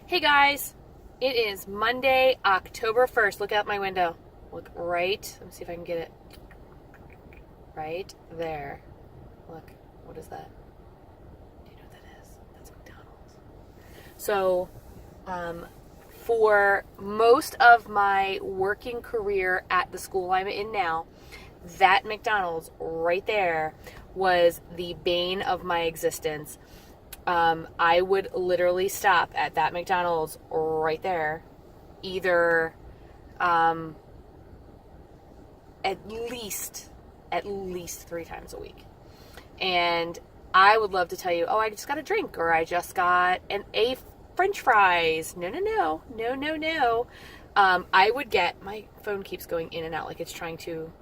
Hey guys, it is Monday, October 1st. Look out my window. Look right. Let me see if I can get it. Right there. Look, what is that? Do you know what that is? That's McDonald's. So, for most of my working career at the school I'm in now, that McDonald's right there was the bane of my existence. I would literally stop at that McDonald's right there, either at least 3 times a week. And I would love to tell you, oh, I just got a drink, or I just got a French fries. No. I would get, my phone keeps going in and out like it's trying to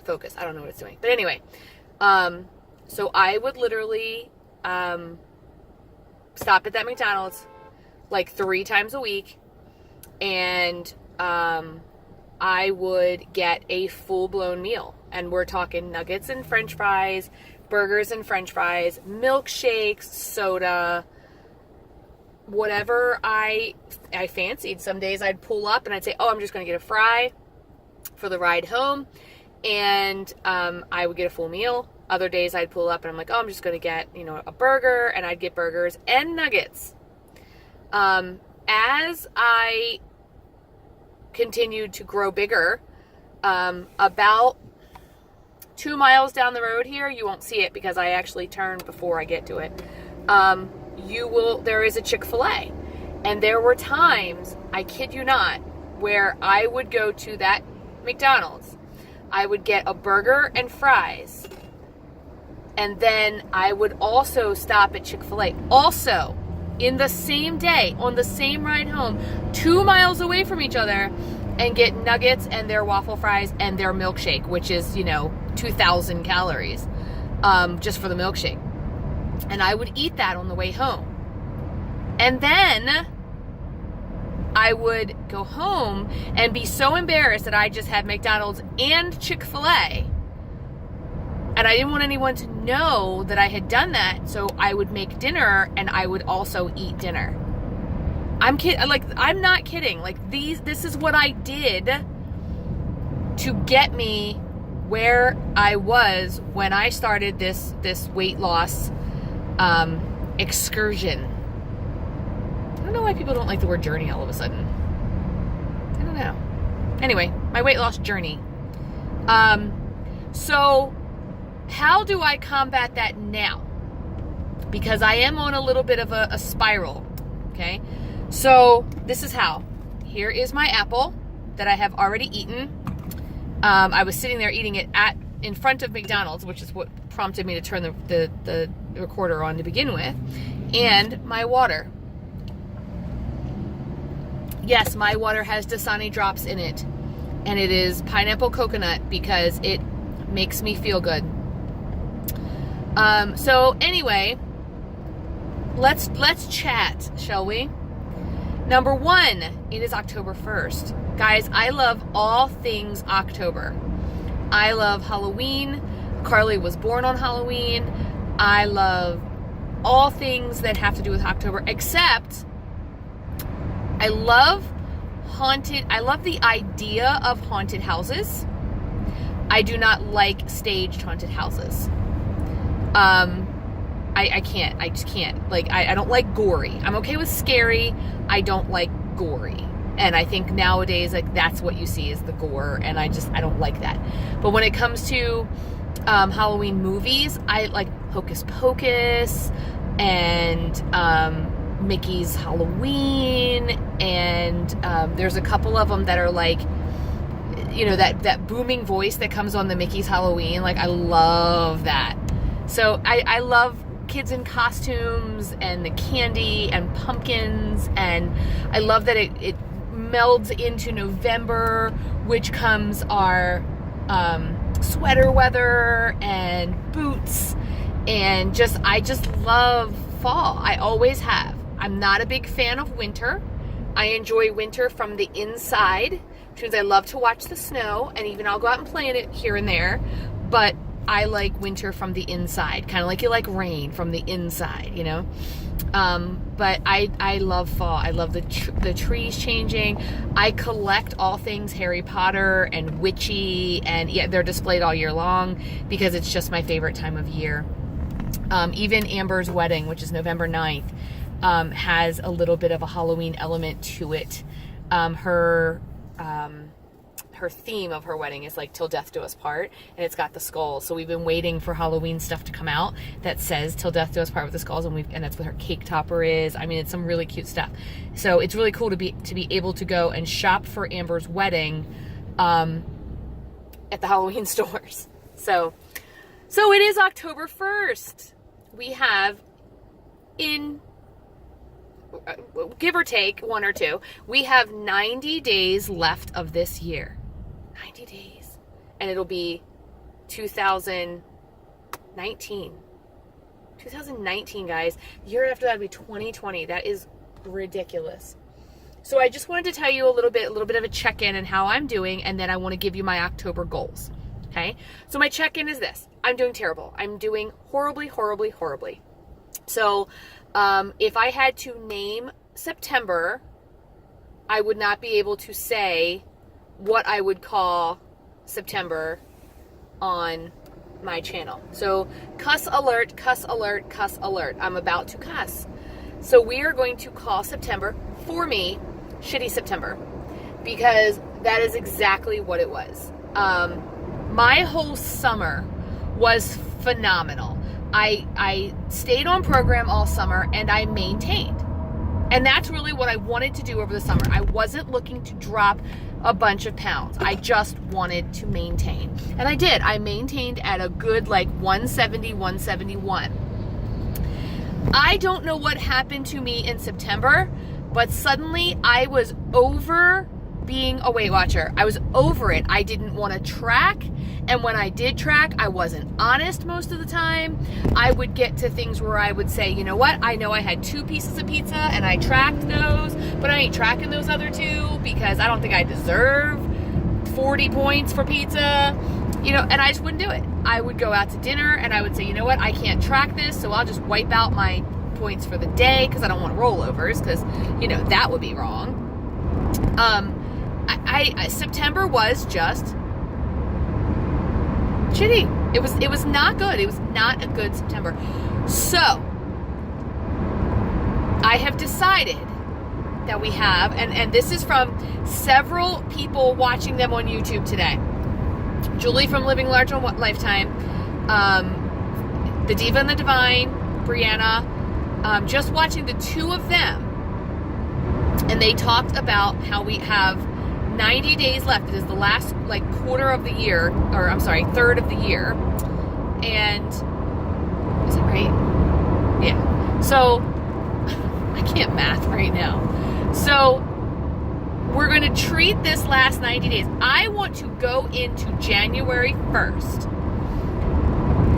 focus. I don't know what it's doing. But anyway, so I would literally stop at that McDonald's like 3 times a week, and I would get a full-blown meal. And we're talking nuggets and French fries, burgers and French fries, milkshakes, soda, whatever I fancied. Some days I'd pull up and I'd say, oh, I'm just going to get a fry for the ride home, and I would get a full meal. Other days I'd pull up and I'm like, oh, I'm just going to get, a burger, and I'd get burgers and nuggets. As I continued to grow bigger, about 2 miles down the road here, you won't see it because I actually turn before I get to it. There is a Chick-fil-A, and there were times, I kid you not, where I would go to that McDonald's. I would get a burger and fries, and then I would also stop at Chick-fil-A. Also, in the same day, on the same ride home, 2 miles away from each other, and get nuggets and their waffle fries and their milkshake, which is, 2,000 calories, just for the milkshake. And I would eat that on the way home. And then I would go home and be so embarrassed that I just had McDonald's and Chick-fil-A. And I didn't want anyone to know that I had done that, so I would make dinner and I would also eat dinner. I'm not kidding. This is what I did to get me where I was when I started this weight loss excursion. I don't know why people don't like the word journey all of a sudden. I don't know. Anyway, my weight loss journey. So how do I combat that now? Because I am on a little bit of a spiral, okay? So this is how. Here is my apple that I have already eaten. I was sitting there eating it in front of McDonald's, which is what prompted me to turn the recorder on to begin with, and my water. Yes, my water has Dasani drops in it, and it is pineapple coconut because it makes me feel good. So anyway, let's chat, shall we? Number 1, it is October 1st. Guys, I love all things October. I love Halloween. Carly was born on Halloween. I love all things that have to do with October, except I love the idea of haunted houses. I do not like staged haunted houses. I just can't. I don't like gory. I'm okay with scary. I don't like gory. And I think nowadays, that's what you see is the gore, and I don't like that. But when it comes to Halloween movies, I like Hocus Pocus and Mickey's Halloween, and there's a couple of them that are that booming voice that comes on the Mickey's Halloween. I love that. So I love kids in costumes and the candy and pumpkins, and I love that it melds into November, which comes our sweater weather and boots, and I just love fall. I always have. I'm not a big fan of winter. I enjoy winter from the inside, which means I love to watch the snow, and even I'll go out and play in it here and there, but I like winter from the inside, kind of like you like rain from the inside, you know? But I love fall. I love the trees changing. I collect all things Harry Potter and witchy, and yeah, they're displayed all year long because it's just my favorite time of year. Even Amber's wedding, which is November 9th, has a little bit of a Halloween element to it. Her theme of her wedding is like "Till Death Do Us Part," and it's got the skulls. So we've been waiting for Halloween stuff to come out that says "Till Death Do Us Part" with the skulls, and that's what her cake topper is. I mean, it's some really cute stuff. So it's really cool to be able to go and shop for Amber's wedding at the Halloween stores. So it is October 1st. We have, in give or take 1 or 2, we have 90 days left of this year. 90 days. And it'll be 2019. 2019, guys. The year after that will be 2020. That is ridiculous. So I just wanted to tell you a little bit of a check-in and how I'm doing, and then I want to give you my October goals. Okay? So my check-in is this. I'm doing terrible. I'm doing horribly, horribly, horribly. So if I had to name September, I would not be able to say what I would call September on my channel. So cuss alert, cuss alert, cuss alert. I'm about to cuss. So we are going to call September, for me, Shitty September, because that is exactly what it was. My whole summer was phenomenal. I stayed on program all summer and I maintained. And that's really what I wanted to do over the summer. I wasn't looking to drop a bunch of pounds. I just wanted to maintain. And I did. I maintained at a good 170, 171. I don't know what happened to me in September, but suddenly I was over being a Weight Watcher. I was over it. I didn't want to track. And when I did track, I wasn't honest most of the time. I would get to things where I would say, you know what? I know I had 2 pieces of pizza and I tracked those, but I ain't tracking those other 2 because I don't think I deserve 40 points for pizza, you know, and I just wouldn't do it. I would go out to dinner and I would say, you know what? I can't track this, so I'll just wipe out my points for the day because I don't want rollovers because, you know, that would be wrong. September was just shitty. It was not good. It was not a good September. So I have decided that we have, and this is from several people watching them on YouTube today. Julie from Living Large on Lifetime, the Diva and the Divine, Brianna, just watching the 2 of them, and they talked about how we have 90 days left. It is the last quarter of the year, or I'm sorry, third of the year. And is it right? Yeah. So I can't math right now. So we're going to treat this last 90 days. I want to go into January 1st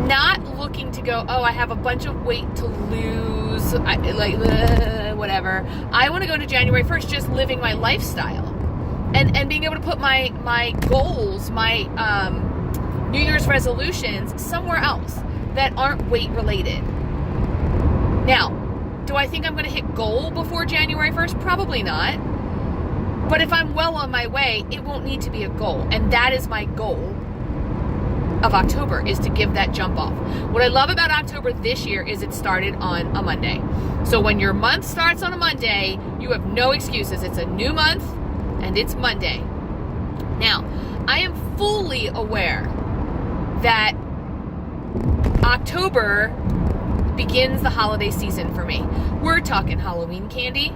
not looking to go, oh, I have a bunch of weight to lose, whatever. I want to go to January 1st just living my lifestyle. And being able to put my goals, my New Year's resolutions somewhere else that aren't weight related. Now, do I think I'm going to hit goal before January 1st? Probably not. But if I'm well on my way, it won't need to be a goal. And that is my goal of October, is to give that jump off. What I love about October this year is it started on a Monday. So when your month starts on a Monday, you have no excuses. It's a new month. And it's Monday. Now, I am fully aware that October begins the holiday season for me. We're talking Halloween candy.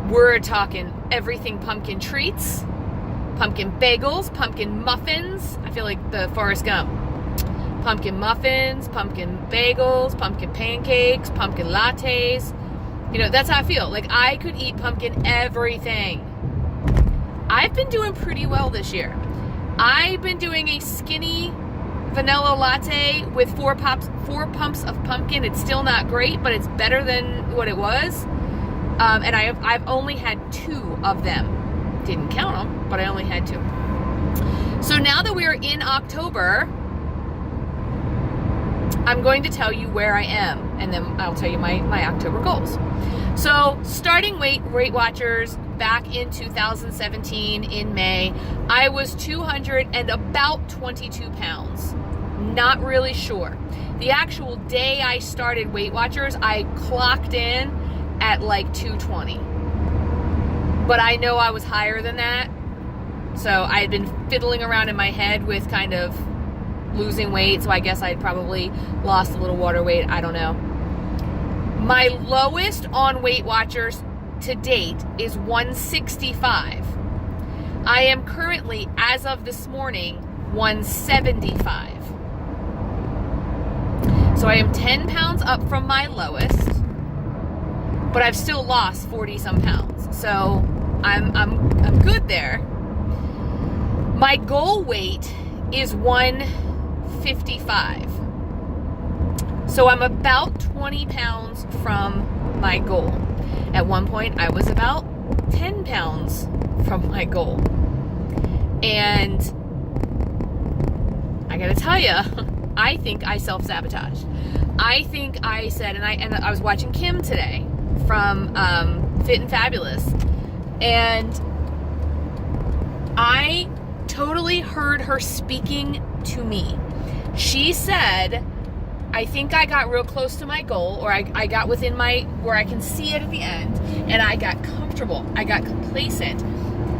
We're talking everything pumpkin treats, pumpkin bagels, pumpkin muffins. I feel like the Forrest Gump. Pumpkin muffins, pumpkin bagels, pumpkin pancakes, pumpkin lattes. You know, that's how I feel. Like I could eat pumpkin everything. I've been doing pretty well this year. I've been doing a skinny vanilla latte with 4 pumps of pumpkin. It's still not great, but it's better than what it was. And I've only had 2 of them. Didn't count them, but I only had 2. So now that we are in October, I'm going to tell you where I am, and then I'll tell you my October goals. So starting Weight Watchers back in 2017 in May, I was 222 pounds. Not really sure. The actual day I started Weight Watchers, I clocked in at like 220. But I know I was higher than that. So I had been fiddling around in my head with kind of losing weight. So I guess I'd probably lost a little water weight. I don't know. My lowest on Weight Watchers to date is 165. I am currently, as of this morning, 175. So I am 10 pounds up from my lowest, but I've still lost 40 some pounds. So I'm good there. My goal weight is 155. So I'm about 20 pounds from my goal. At one point, I was about 10 pounds from my goal. And I gotta tell you, I think I self-sabotaged. I think I said, and I was watching Kim today from Fit and Fabulous, and I totally heard her speaking to me. She said, I think I got real close to my goal, or I got within where I can see it at the end, and I got comfortable. I got complacent.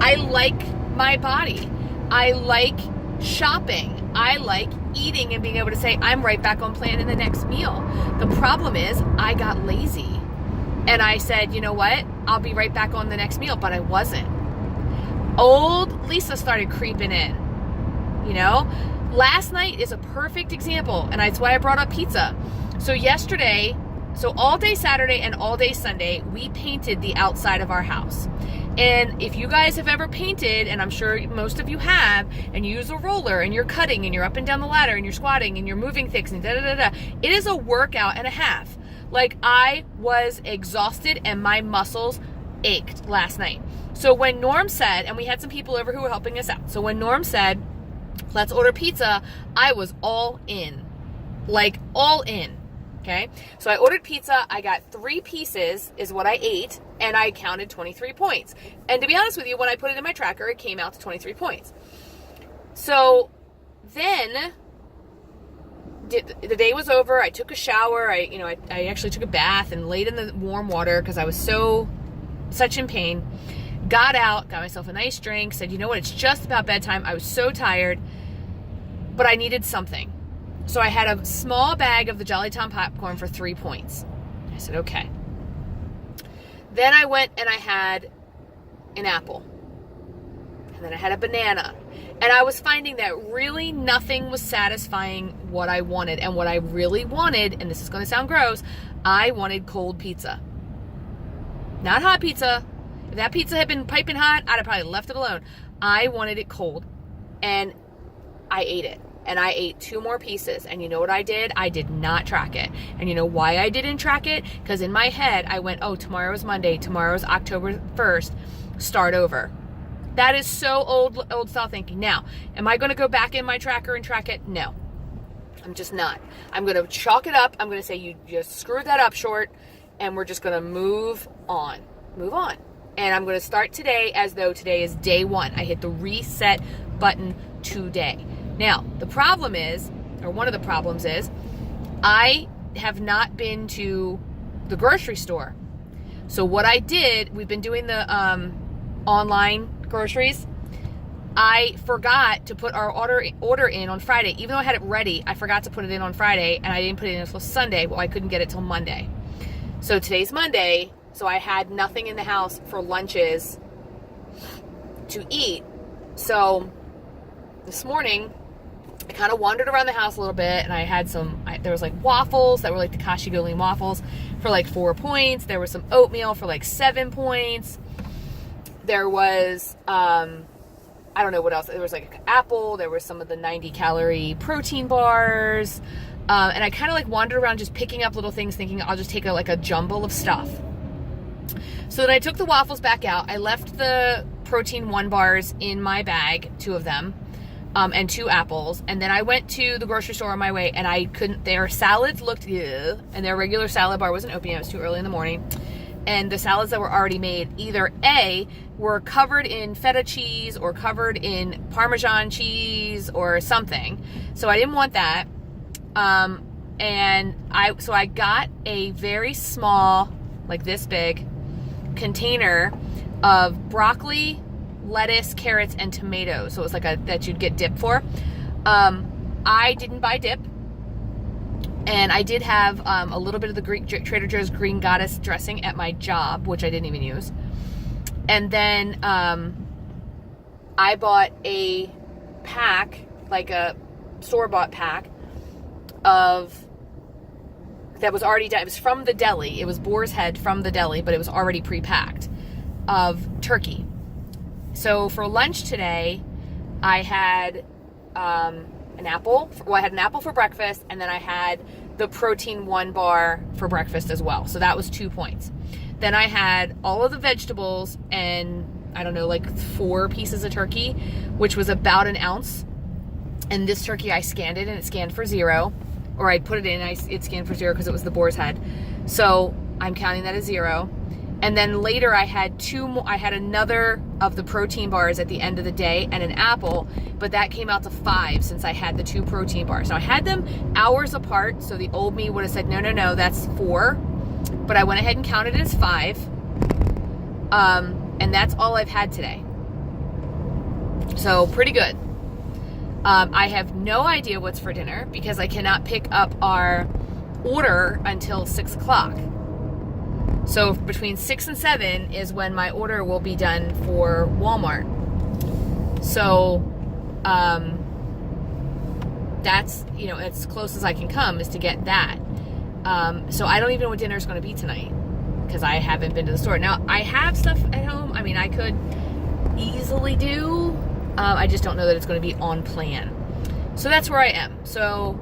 I like my body. I like shopping. I like eating and being able to say, I'm right back on plan in the next meal. The problem is I got lazy, and I said, you know what? I'll be right back on the next meal, but I wasn't. Old Lisa started creeping in, you know? Last night is a perfect example, and that's why I brought up pizza. So yesterday, all day Saturday and all day Sunday, we painted the outside of our house. And if you guys have ever painted, and I'm sure most of you have, and you use a roller, and you're cutting, and you're up and down the ladder, and you're squatting, and you're moving things, and it is a workout and a half. Like, I was exhausted, and my muscles ached last night. So when Norm said, and we had some people over who were helping us out, so when Norm said, let's order pizza, I was all in. Like, all in. Okay? So I ordered pizza. I got 3 pieces is what I ate, and I counted 23 points. And to be honest with you, when I put it in my tracker, it came out to 23 points. So then the day was over. I took a shower. I actually took a bath and laid in the warm water because I was such in pain. Got out, got myself a nice drink, said, you know what, it's just about bedtime. I was so tired, but I needed something. So I had a small bag of the Jolly Tom popcorn for 3 points. I said, okay. Then I went and I had an apple. And then I had a banana. And I was finding that really nothing was satisfying what I wanted. And what I really wanted, and this is going to sound gross, I wanted cold pizza. Not hot pizza. If that pizza had been piping hot, I'd have probably left it alone. I wanted it cold. And I ate it. And I ate 2 more pieces. And you know what I did? I did not track it. And you know why I didn't track it? Because in my head, I went, oh, tomorrow's Monday. Tomorrow's October 1st. Start over. That is so old style thinking. Now, am I going to go back in my tracker and track it? No. I'm just not. I'm going to chalk it up. I'm going to say, you just screwed that up short. And we're just going to move on. Move on. And I'm going to start today as though today is day 1. I hit the reset button today. Now, the problem is, or one of the problems is, I have not been to the grocery store. So what I did, we've been doing the online groceries. I forgot to put our order in on Friday. Even though I had it ready, I forgot to put it in on Friday, and I didn't put it in until Sunday. Well, I couldn't get it till Monday. So today's Monday, so I had nothing in the house for lunches to eat. So this morning, I kind of wandered around the house a little bit, and I had there was like waffles that were like the Kashi Golden waffles for like 4 points. There was some oatmeal for like 7 points. There was, I don't know what else. There was like an apple. There was some of the 90-calorie protein bars. And I kind of like wandered around just picking up little things, thinking I'll just take a jumble of stuff. So then I took the waffles back out. I left the protein 1 bars in my bag, 2 of them. and 2 apples. And then I went to the grocery store on my way, and I couldn't, their salads looked, and their regular salad bar wasn't open yet. It was too early in the morning. And the salads that were already made, either A, were covered in feta cheese or covered in Parmesan cheese or something. So I didn't want that. And I got a very small, like this big, container of broccoli, lettuce, carrots, and tomatoes. So it was like that you'd get dip for. I didn't buy dip. And I did have a little bit of the Trader Joe's Green Goddess dressing at my job, which I didn't even use. And then I bought a pack, like a store-bought pack of, that was already done. It was from the deli. It was Boar's Head from the deli, but it was already pre-packed, of turkey. So for lunch today, I had an apple. Well, I had an apple for breakfast, and then I had the Protein 1 bar for breakfast as well. So that was 2 points. Then I had all of the vegetables and, I don't know, like 4 pieces of turkey, which was about an ounce. And this turkey, I scanned it, and it scanned for 0. Or I put it in, it scanned for 0 because it was the Boar's Head. So I'm counting that as 0. And then later I had 2 more, I had another of the protein bars at the end of the day and an apple, but that came out to 5 since I had the 2 protein bars. Now I had them hours apart, so the old me would have said, no, that's 4. But I went ahead and counted it as 5. And that's all I've had today. So pretty good. I have no idea what's for dinner because I cannot pick up our order until 6 o'clock. So between 6 and 7 is when my order will be done for Walmart. So that's, as close as I can come is to get that. So I don't even know what dinner is going to be tonight because I haven't been to the store. Now, I have stuff at home. I mean, I could easily do. I just don't know that it's going to be on plan. So that's where I am. So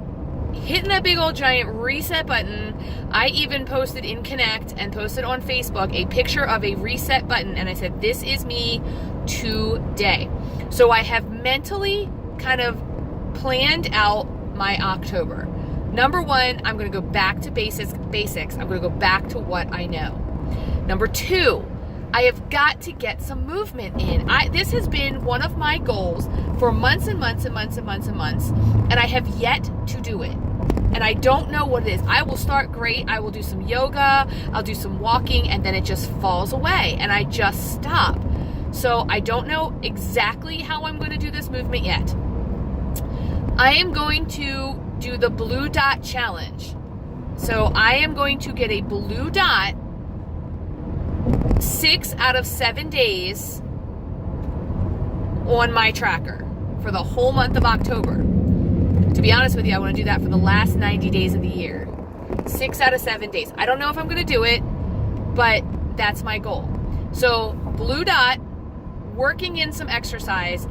hitting that big old giant reset button. I even posted in Connect and posted on Facebook a picture of a reset button, and I said, this is me today. So I have mentally kind of planned out my October. Number 1, I'm going to go back to basics. I'm going to go back to what I know. Number 2, I have got to get some movement in. This has been one of my goals for months and months and months and months and months, and I have yet to do it. And I don't know what it is. I will start great. I will do some yoga. I'll do some walking, and then it just falls away, and I just stop. So I don't know exactly how I'm going to do this movement yet. I am going to do the blue dot challenge. So I am going to get a blue dot 6 out of 7 days on my tracker for the whole month of October. To be honest with you, I want to do that for the last 90 days of the year. 6 out of 7 days. I don't know if I'm going to do it, but that's my goal. So blue dot, working in some exercise,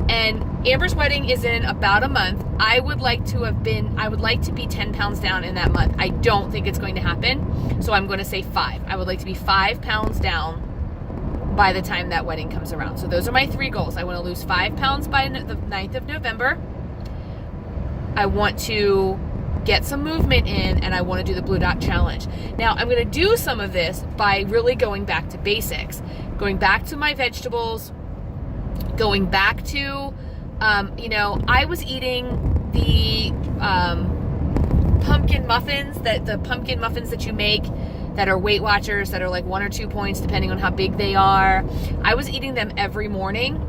and Amber's wedding is in about a month. I would like to be 10 pounds down in that month. I don't think it's going to happen, so I'm going to say 5. I would like to be 5 pounds down by the time that wedding comes around. So those are my 3 goals. I want to lose 5 pounds by the 9th of November. I want to get some movement in, and I want to do the blue dot challenge. Now, I'm going to do some of this by really going back to basics, going back to my vegetables, going back to, I was eating the pumpkin muffins, the pumpkin muffins that you make that are Weight Watchers, that are like 1 or 2 points depending on how big they are. I was eating them every morning,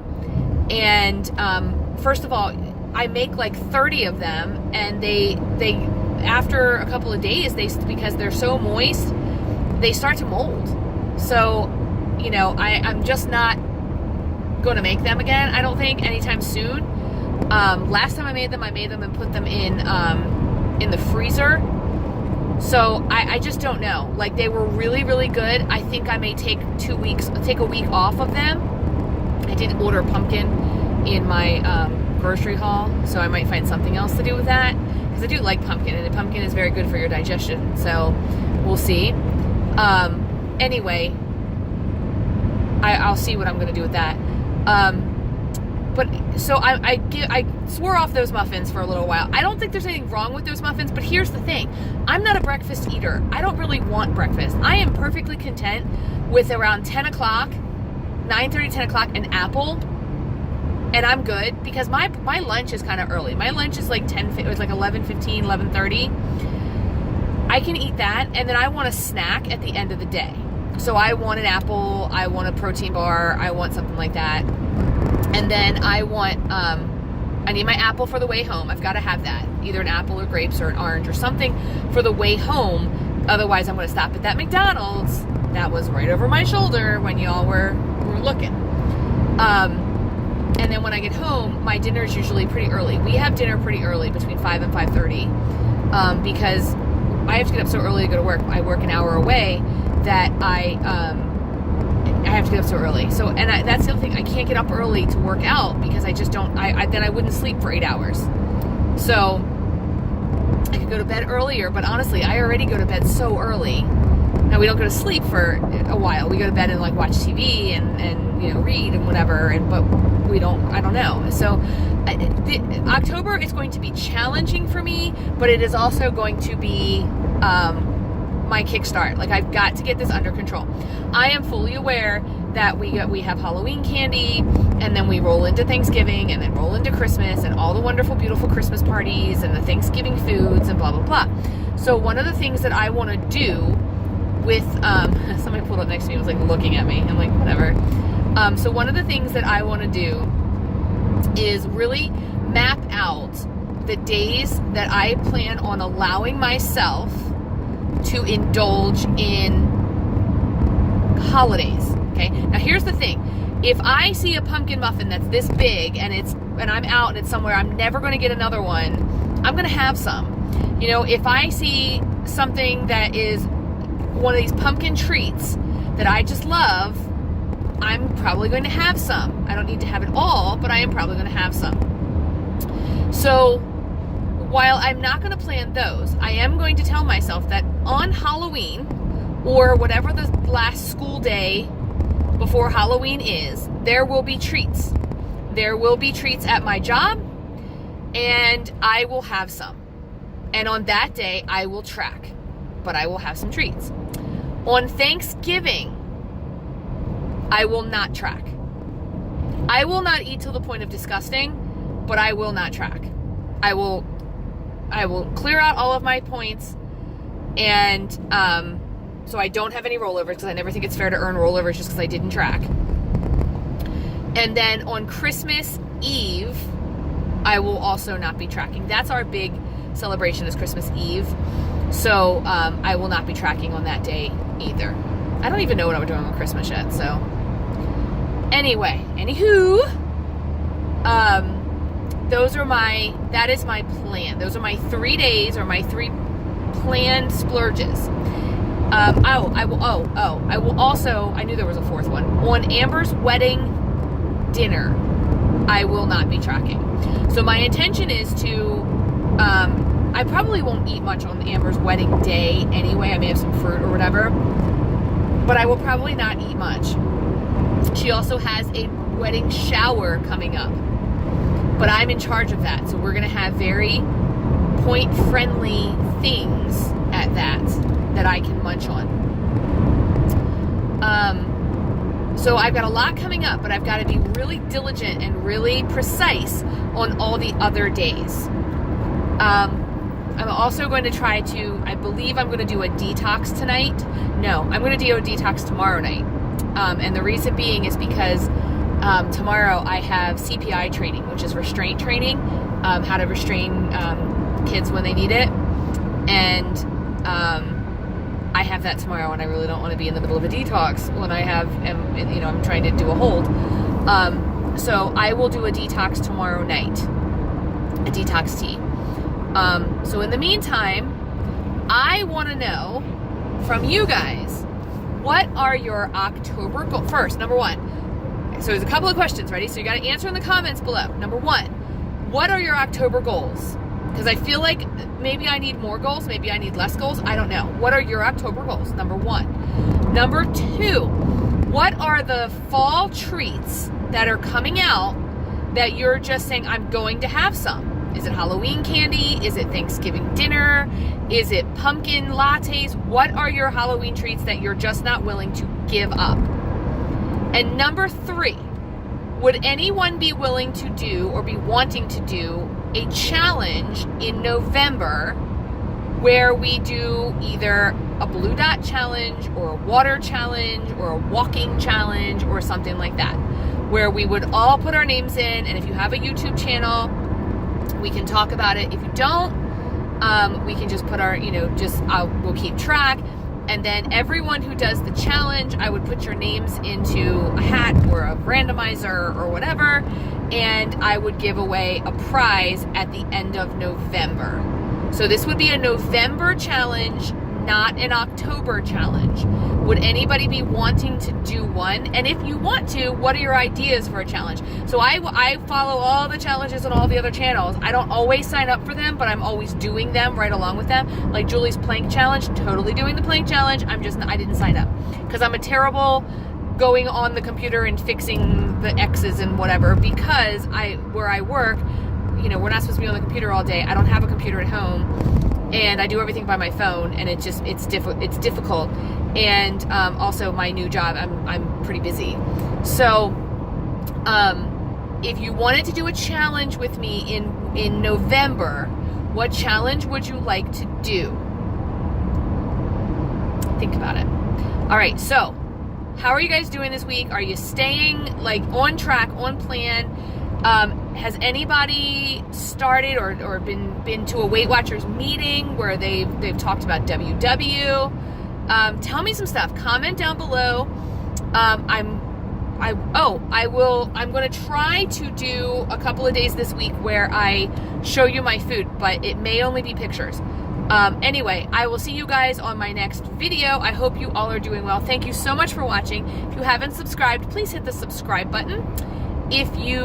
and first of all, I make like 30 of them, and they after a couple of days, because they're so moist, they start to mold. So, I'm just not going to make them again, I don't think, anytime soon. Last time I made them and put them in the freezer. So I just don't know. Like, they were really, really good. I think I may take a week off of them. I did order pumpkin in my grocery haul, so I might find something else to do with that, because I do like pumpkin, and pumpkin is very good for your digestion. So we'll see. Anyway, I'll see what I'm going to do with that. but so I swore off those muffins for a little while. I don't think there's anything wrong with those muffins, but here's the thing. I'm not a breakfast eater. I don't really want breakfast. I am perfectly content with around 10 o'clock, 9:30, 10 o'clock, an apple, and I'm good, because my lunch is kind of early. My lunch is like 11:15, 11:30. I can eat that, and then I want a snack at the end of the day. So I want an apple, I want a protein bar, I want something like that. And then I want, I need my apple for the way home. I've got to have that. Either an apple or grapes or an orange or something for the way home. Otherwise, I'm going to stop at that McDonald's that was right over my shoulder when y'all were looking. And then when I get home, my dinner is usually pretty early. We have dinner pretty early, between 5 and 5:30, because I have to get up so early to go to work. I work an hour away that I have to get up so early. So, and that's the other thing. I can't get up early to work out because I just don't, then I wouldn't sleep for 8 hours. So I could go to bed earlier, but honestly, I already go to bed so early. Now, we don't go to sleep for a while. We go to bed and like watch TV and read and whatever, but I don't know. So October is going to be challenging for me, but it is also going to be my kickstart. Like, I've got to get this under control. I am fully aware that we have Halloween candy, and then we roll into Thanksgiving, and then roll into Christmas, and all the wonderful, beautiful Christmas parties, and the Thanksgiving foods, and blah, blah, blah. So one of the things that I want to do with, somebody pulled up next to me and was like looking at me. I'm like, whatever. So one of the things that I want to do is really map out the days that I plan on allowing myself to indulge in holidays. Okay. Now here's the thing. If I see a pumpkin muffin that's this big and I'm out and it's somewhere, I'm never going to get another one. I'm going to have some. If I see something that is one of these pumpkin treats that I just love, I'm probably going to have some. I don't need to have it all, but I am probably going to have some. So while I'm not going to plan those, I am going to tell myself that on Halloween, or whatever the last school day before Halloween is, there will be treats. There will be treats at my job, and I will have some. And on that day, I will track, but I will have some treats. On Thanksgiving, I will not track. I will not eat till the point of disgusting, but I will not track. I will clear out all of my points, and so I don't have any rollovers, because I never think it's fair to earn rollovers just because I didn't track. And then on Christmas Eve, I will also not be tracking. That's our big celebration, is Christmas Eve. So I will not be tracking on that day either. I don't even know what I'm doing on Christmas yet. So anyway, anywho, that is my plan. Those are my 3 days, or my 3 planned splurges. I will also, I knew there was a fourth one. On Amber's wedding dinner, I will not be tracking. So my intention is to, I probably won't eat much on Amber's wedding day anyway. I may have some fruit or whatever, but I will probably not eat much. She also has a wedding shower coming up, but I'm in charge of that. So we're going to have very point-friendly things at that I can munch on. So I've got a lot coming up, but I've got to be really diligent and really precise on all the other days. I'm also going to try to, I believe I'm going to do a detox tonight. No, I'm going to do a detox tomorrow night. And the reason being is because tomorrow I have CPI training, which is restraint training, how to restrain kids when they need it. And I have that tomorrow, and I really don't want to be in the middle of a detox when I'm trying to do a hold. So I will do a detox tomorrow night, a detox tea. So in the meantime, I want to know from you guys, what are your October goals? First, number one. So there's a couple of questions, ready? So you got to answer in the comments below. Number one, what are your October goals? Because I feel like maybe I need more goals, maybe I need less goals. I don't know. What are your October goals? Number one. Number two, what are the fall treats that are coming out that you're just saying, I'm going to have some. Is it Halloween candy? Is it Thanksgiving dinner? Is it pumpkin lattes? What are your Halloween treats that you're just not willing to give up? And number 3, would anyone be willing to do or be wanting to do a challenge in November where we do either a blue dot challenge or a water challenge or a walking challenge or something like that, where we would all put our names in, and if you have a YouTube channel, we can talk about it. If you don't, we can just put our, we'll keep track. And then everyone who does the challenge, I would put your names into a hat or a randomizer or whatever, and I would give away a prize at the end of November. So this would be a November challenge, not an October challenge. Would anybody be wanting to do one? And if you want to, what are your ideas for a challenge? So I follow all the challenges on all the other channels. I don't always sign up for them, but I'm always doing them right along with them. Like Julie's plank challenge, totally doing the plank challenge. I didn't sign up because I'm a terrible going on the computer and fixing the X's and whatever, because where I work, we're not supposed to be on the computer all day. I don't have a computer at home, and I do everything by my phone, and it's difficult. And also my new job, I'm pretty busy. So if you wanted to do a challenge with me in November, what challenge would you like to do? Think about it. All right, so how are you guys doing this week? Are you staying on track, on plan? Has anybody started or been to a Weight Watchers meeting where they've talked about WW? Tell me some stuff. Comment down below. I'm going to try to do a couple of days this week where I show you my food, but it may only be pictures. Anyway, I will see you guys on my next video. I hope you all are doing well. Thank you so much for watching. If you haven't subscribed, please hit the subscribe button. If you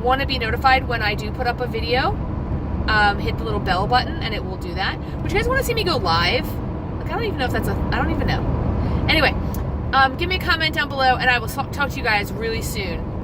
want to be notified when I do put up a video, hit the little bell button and it will do that. Would you guys want to see me go live? I don't even know if I don't even know. Anyway, give me a comment down below and I will talk to you guys really soon.